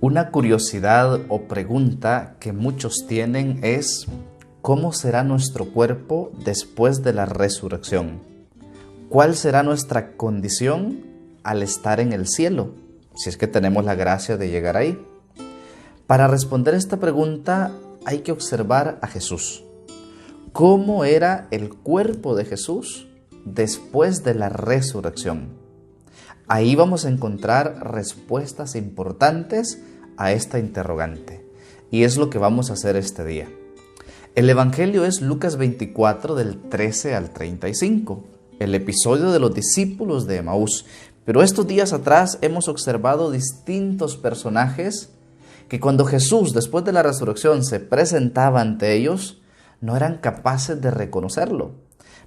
Una curiosidad o pregunta que muchos tienen es: ¿cómo será nuestro cuerpo después de la resurrección? ¿Cuál será nuestra condición al estar en el cielo, si es que tenemos la gracia de llegar ahí? Para responder esta pregunta hay que observar a Jesús. ¿Cómo era el cuerpo de Jesús después de la resurrección? Ahí vamos a encontrar respuestas importantes a esta interrogante, y es lo que vamos a hacer este día. El Evangelio es Lucas 24 del 13 al 35, el episodio de los discípulos de Emaús. Pero estos días atrás hemos observado distintos personajes que cuando Jesús, después de la resurrección, se presentaba ante ellos, no eran capaces de reconocerlo.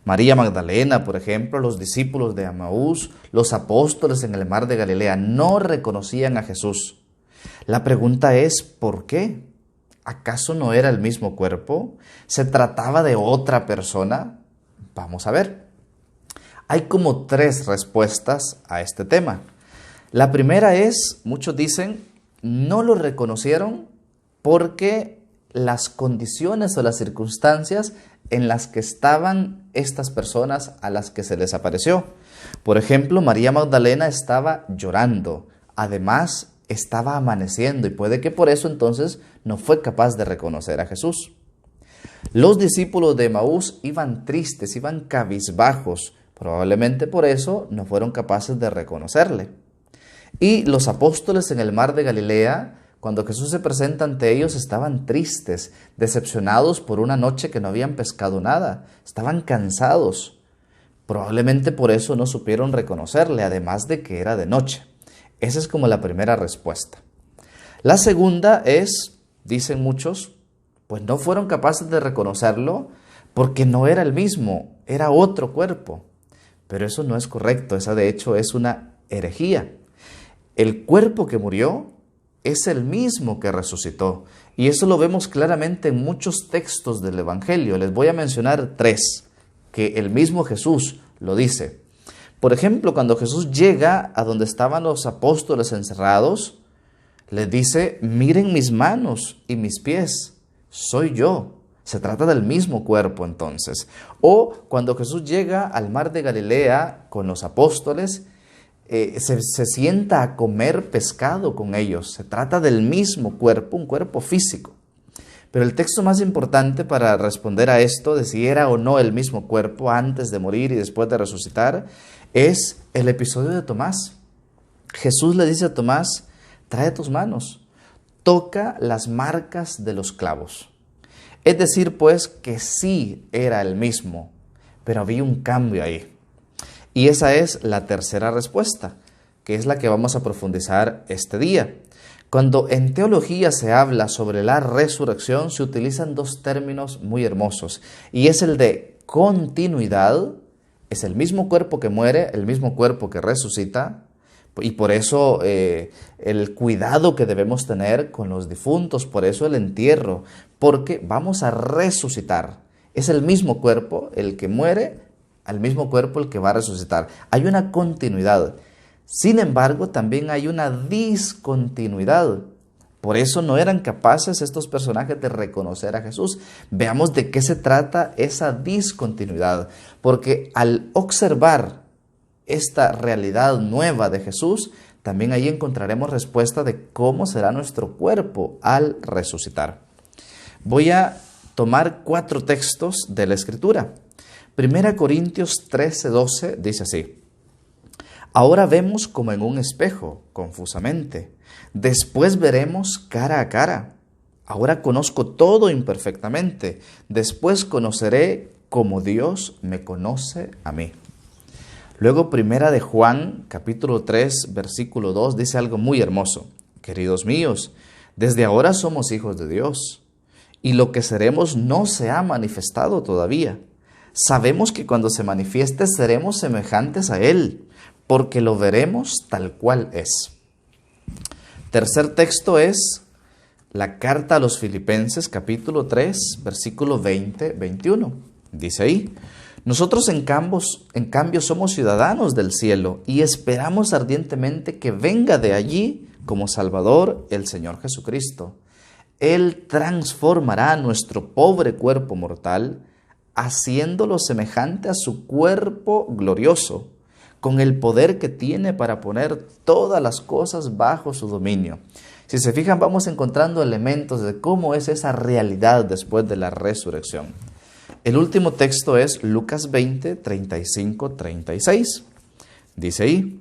María Magdalena, por ejemplo, los discípulos de Emaús, los apóstoles en el mar de Galilea, no reconocían a Jesús. La pregunta es, ¿por qué? ¿Acaso no era el mismo cuerpo? ¿Se trataba de otra persona? Vamos a ver. Hay como 3 respuestas a este tema. La primera es, muchos dicen, no lo reconocieron porque las condiciones o las circunstancias en las que estaban estas personas a las que se les apareció. Por ejemplo, María Magdalena estaba llorando, además estaba amaneciendo, y puede que por eso entonces no fue capaz de reconocer a Jesús. Los discípulos de Emaús iban tristes, iban cabizbajos, probablemente por eso no fueron capaces de reconocerle. Y los apóstoles en el mar de Galilea, cuando Jesús se presenta ante ellos, estaban tristes, decepcionados por una noche que no habían pescado nada, estaban cansados. Probablemente por eso no supieron reconocerle, además de que era de noche. Esa es como la primera respuesta. La segunda es, dicen muchos, pues no fueron capaces de reconocerlo porque no era el mismo, era otro cuerpo. Pero eso no es correcto, esa de hecho es una herejía. El cuerpo que murió es el mismo que resucitó. Y eso lo vemos claramente en muchos textos del Evangelio. Les voy a mencionar 3, que el mismo Jesús lo dice. Por ejemplo, cuando Jesús llega a donde estaban los apóstoles encerrados, les dice: miren mis manos y mis pies, soy yo. Se trata del mismo cuerpo entonces. O cuando Jesús llega al mar de Galilea con los apóstoles, se sienta a comer pescado con ellos. Se trata del mismo cuerpo, un cuerpo físico. Pero el texto más importante para responder a esto, de si era o no el mismo cuerpo antes de morir y después de resucitar, es el episodio de Tomás. Jesús le dice a Tomás: trae tus manos, toca las marcas de los clavos. Es decir, pues, que sí era el mismo, pero había un cambio ahí. Y esa es la tercera respuesta, que es la que vamos a profundizar este día. Cuando en teología se habla sobre la resurrección, se utilizan 2 términos muy hermosos, y es el de continuidad. Es el mismo cuerpo que muere, el mismo cuerpo que resucita, y por eso el cuidado que debemos tener con los difuntos, por eso el entierro, porque vamos a resucitar. Es el mismo cuerpo el que muere, al mismo cuerpo el que va a resucitar. Hay una continuidad. Sin embargo, también hay una discontinuidad. Por eso no eran capaces estos personajes de reconocer a Jesús. Veamos de qué se trata esa discontinuidad. Porque al observar esta realidad nueva de Jesús, también ahí encontraremos respuesta de cómo será nuestro cuerpo al resucitar. Voy a tomar 4 textos de la Escritura. 1 Corintios 13:12 dice así: ahora vemos como en un espejo, confusamente. Después veremos cara a cara. Ahora conozco todo imperfectamente. Después conoceré como Dios me conoce a mí. Luego, 1 de Juan, capítulo 3, versículo 2, dice algo muy hermoso. Queridos míos, desde ahora somos hijos de Dios, y lo que seremos no se ha manifestado todavía. Sabemos que cuando se manifieste seremos semejantes a Él, porque lo veremos tal cual es. Tercer texto es la carta a los Filipenses, capítulo 3, versículo 20-21. Dice ahí: Nosotros en cambio somos ciudadanos del cielo y esperamos ardientemente que venga de allí como Salvador el Señor Jesucristo. Él transformará nuestro pobre cuerpo mortal, haciéndolo semejante a su cuerpo glorioso, con el poder que tiene para poner todas las cosas bajo su dominio. Si se fijan, vamos encontrando elementos de cómo es esa realidad después de la resurrección. El último texto es Lucas 20, 35, 36. Dice ahí,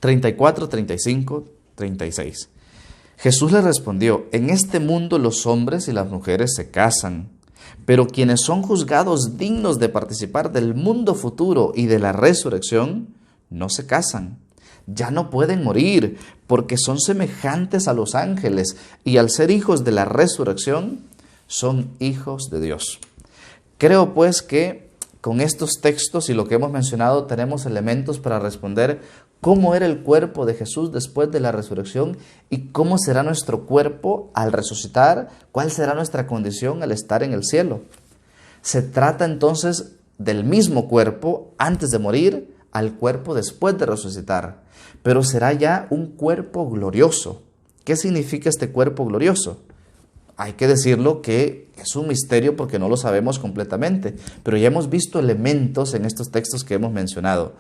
34, 35, 36. Jesús le respondió: en este mundo los hombres y las mujeres se casan, pero quienes son juzgados dignos de participar del mundo futuro y de la resurrección, no se casan. Ya no pueden morir, porque son semejantes a los ángeles, y al ser hijos de la resurrección, son hijos de Dios. Creo pues que con estos textos y lo que hemos mencionado tenemos elementos para responder cómo era el cuerpo de Jesús después de la resurrección y cómo será nuestro cuerpo al resucitar, cuál será nuestra condición al estar en el cielo. Se trata entonces del mismo cuerpo antes de morir al cuerpo después de resucitar, pero será ya un cuerpo glorioso. ¿Qué significa este cuerpo glorioso? Hay que decirlo que es un misterio porque no lo sabemos completamente, pero ya hemos visto elementos en estos textos que hemos mencionado.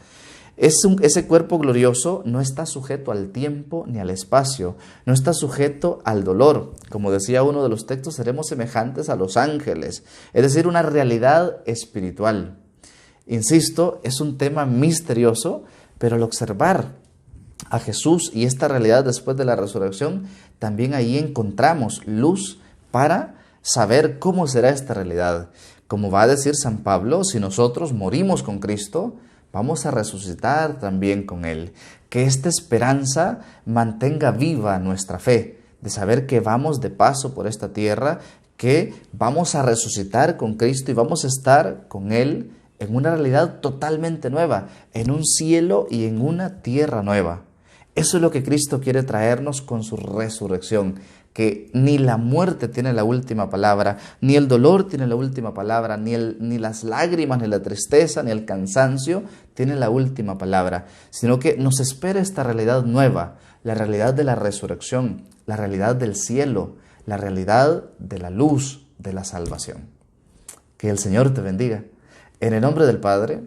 Ese cuerpo glorioso no está sujeto al tiempo ni al espacio, no está sujeto al dolor. Como decía uno de los textos, seremos semejantes a los ángeles, es decir, una realidad espiritual. Insisto, es un tema misterioso, pero al observar a Jesús y esta realidad después de la resurrección, también ahí encontramos luz para saber cómo será esta realidad. Como va a decir San Pablo, si nosotros morimos con Cristo, vamos a resucitar también con Él. Que esta esperanza mantenga viva nuestra fe, de saber que vamos de paso por esta tierra, que vamos a resucitar con Cristo y vamos a estar con Él en una realidad totalmente nueva, en un cielo y en una tierra nueva. Eso es lo que Cristo quiere traernos con su resurrección, que ni la muerte tiene la última palabra, ni el dolor tiene la última palabra, ni las lágrimas, ni la tristeza, ni el cansancio tiene la última palabra, sino que nos espera esta realidad nueva, la realidad de la resurrección, la realidad del cielo, la realidad de la luz, de la salvación. Que el Señor te bendiga. En el nombre del Padre,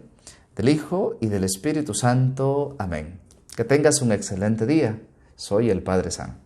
del Hijo y del Espíritu Santo. Amén. Que tengas un excelente día. Soy el Padre San.